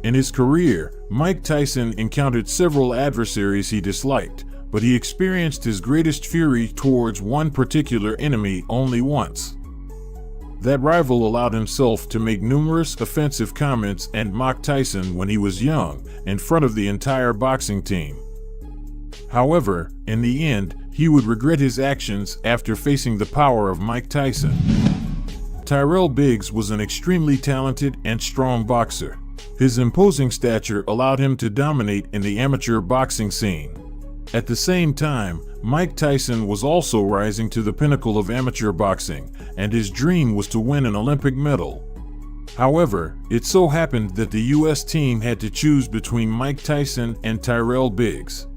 In his career, Mike Tyson encountered several adversaries he disliked, but he experienced his greatest fury towards one particular enemy only once. That rival allowed himself to make numerous offensive comments and mock Tyson when he was young, in front of the entire boxing team. However, in the end, he would regret his actions after facing the power of Mike Tyson. Tyrell Biggs was an extremely talented and strong boxer. His imposing stature allowed him to dominate in the amateur boxing scene. At the same time, Mike Tyson was also rising to the pinnacle of amateur boxing, and his dream was to win an Olympic medal. However, it so happened that the U.S. team had to choose between Mike Tyson and Tyrell Biggs.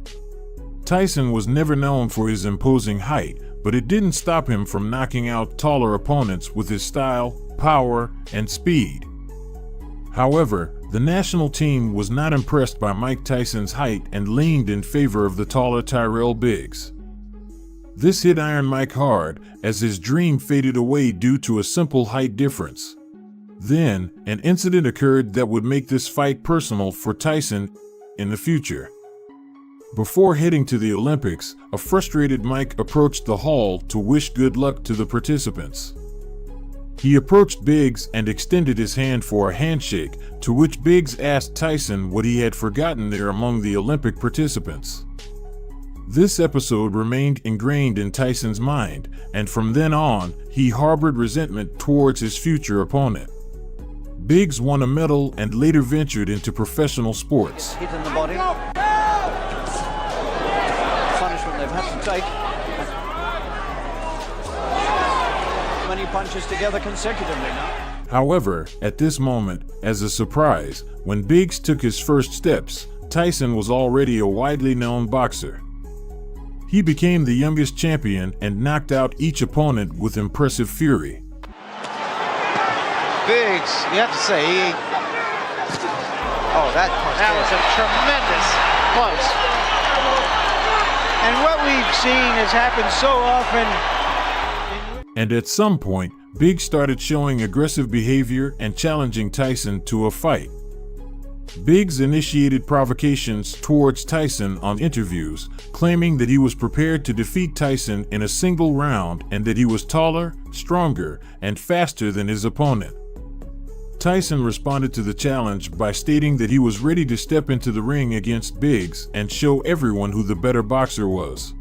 Tyson was never known for his imposing height, but it didn't stop him from knocking out taller opponents with his style, power, and speed. However, the national team was not impressed by Mike Tyson's height and leaned in favor of the taller Tyrell Biggs. This hit Iron Mike hard, as his dream faded away due to a simple height difference. Then, an incident occurred that would make this fight personal for Tyson in the future. Before heading to the Olympics, a frustrated Mike approached the hall to wish good luck to the participants. He approached Biggs and extended his hand for a handshake, to which Biggs asked Tyson what he had forgotten there among the Olympic participants. This episode remained ingrained in Tyson's mind, and from then on, he harbored resentment towards his future opponent. Biggs won a medal and later ventured into professional sports. Hit in the body. Punishment they've had to take. Many punches together consecutively now. However, at this moment, as a surprise, when Biggs took his first steps, Tyson was already a widely known boxer. He became the youngest champion and knocked out each opponent with impressive fury. Biggs, you have to say, that was a tremendous punch. And what we've seen has happened so often. And at some point, Biggs started showing aggressive behavior and challenging Tyson to a fight. Biggs initiated provocations towards Tyson on interviews, claiming that he was prepared to defeat Tyson in a single round and that he was taller, stronger, and faster than his opponent. Tyson responded to the challenge by stating that he was ready to step into the ring against Biggs and show everyone who the better boxer was.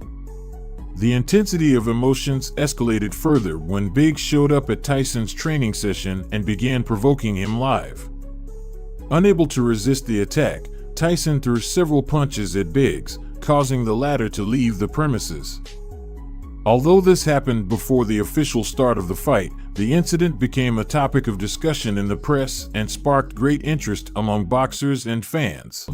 The intensity of emotions escalated further when Biggs showed up at Tyson's training session and began provoking him live. Unable to resist the attack, Tyson threw several punches at Biggs, causing the latter to leave the premises. Although this happened before the official start of the fight, the incident became a topic of discussion in the press and sparked great interest among boxers and fans.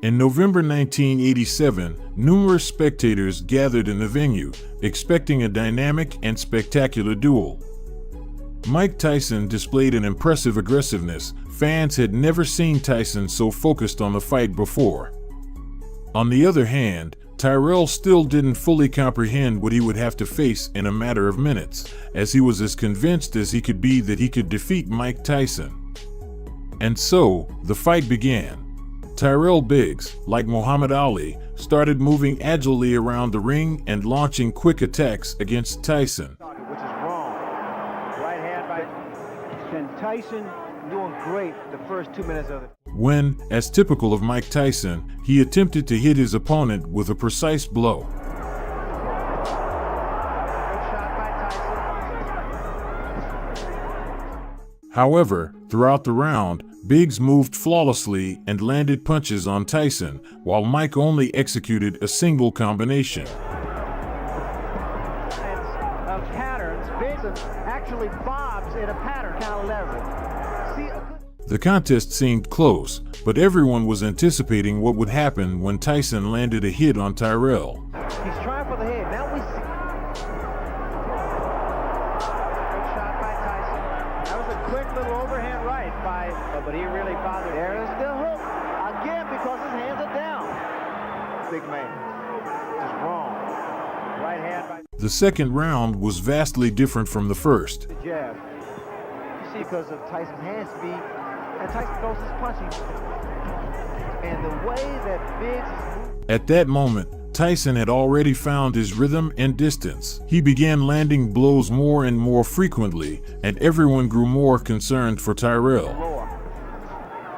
In November 1987, numerous spectators gathered in the venue, expecting a dynamic and spectacular duel. Mike Tyson displayed an impressive aggressiveness. Fans had never seen Tyson so focused on the fight before. On the other hand, Tyrell still didn't fully comprehend what he would have to face in a matter of minutes, as he was as convinced as he could be that he could defeat Mike Tyson. And so, the fight began. Tyrell Biggs, like Muhammad Ali, started moving agilely around the ring and launching quick attacks against Tyson. Which is wrong. Right hand by and Tyson doing great the first 2 minutes of it. When, as typical of Mike Tyson, he attempted to hit his opponent with a precise blow. Good shot by Tyson. However, throughout the round, Biggs moved flawlessly and landed punches on Tyson, while Mike only executed a single combination. Of patterns, Biggs actually bobs in a pattern kind of leverage. The contest seemed close, but everyone was anticipating what would happen when Tyson landed a hit on Tyrell. He's trying for the head. Now we see. Good shot by Tyson. That was a quick little overhand right by, but he really bothered. There's the hook again because his hands are down. big man. It's wrong. Right hand by The second round was vastly different from the first. the jab. You see, because of Tyson's hand speed, and Tyson throws his punching. And the way that Biggs is moving. At that moment, Tyson had already found his rhythm and distance. He began landing blows more and more frequently, and everyone grew more concerned for Tyrell.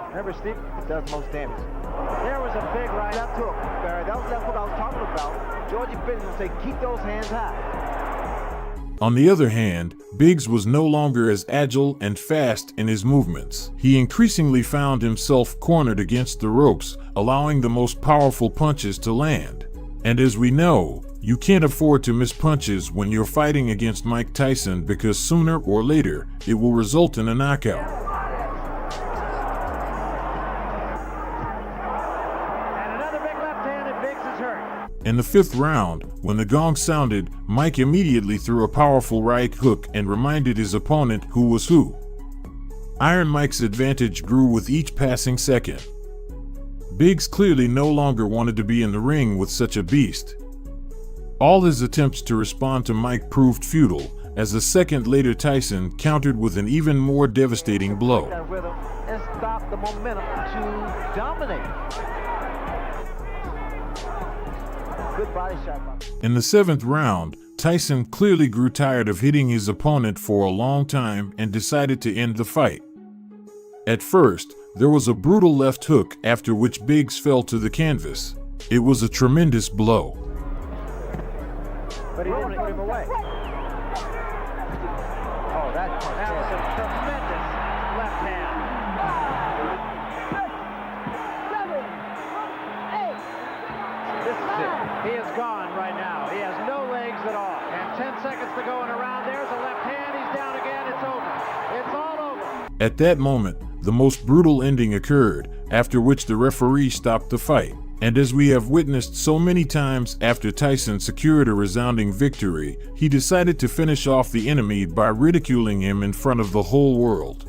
Remember, Steve, it does most damage. There was a big right up to him, Barry. That was what I was talking about. Georgie Biggs would say, keep those hands high. On the other hand, Biggs was no longer as agile and fast in his movements. He increasingly found himself cornered against the ropes, allowing the most powerful punches to land. And as we know, you can't afford to miss punches when you're fighting against Mike Tyson, because sooner or later, it will result in a knockout. In the fifth round, when the gong sounded, Mike immediately threw a powerful right hook and reminded his opponent who was who. Iron Mike's advantage grew with each passing second. Biggs clearly no longer wanted to be in the ring with such a beast. All his attempts to respond to Mike proved futile, as a second later Tyson countered with an even more devastating blow. And stop the momentum to dominate. Good body shot. In the seventh round, Tyson clearly grew tired of hitting his opponent for a long time and decided to end the fight. At first, there was a brutal left hook, after which Biggs fell to the canvas. It was a tremendous blow. But he didn't put him away. Oh, that was a tremendous left hand. This is it. He is gone right now. He has no legs at all. And 10 seconds to go in a round. There's a left hand. He's down again. It's over. It's all over. At that moment, the most brutal ending occurred, after which the referee stopped the fight. And as we have witnessed so many times after Tyson secured a resounding victory, he decided to finish off the enemy by ridiculing him in front of the whole world.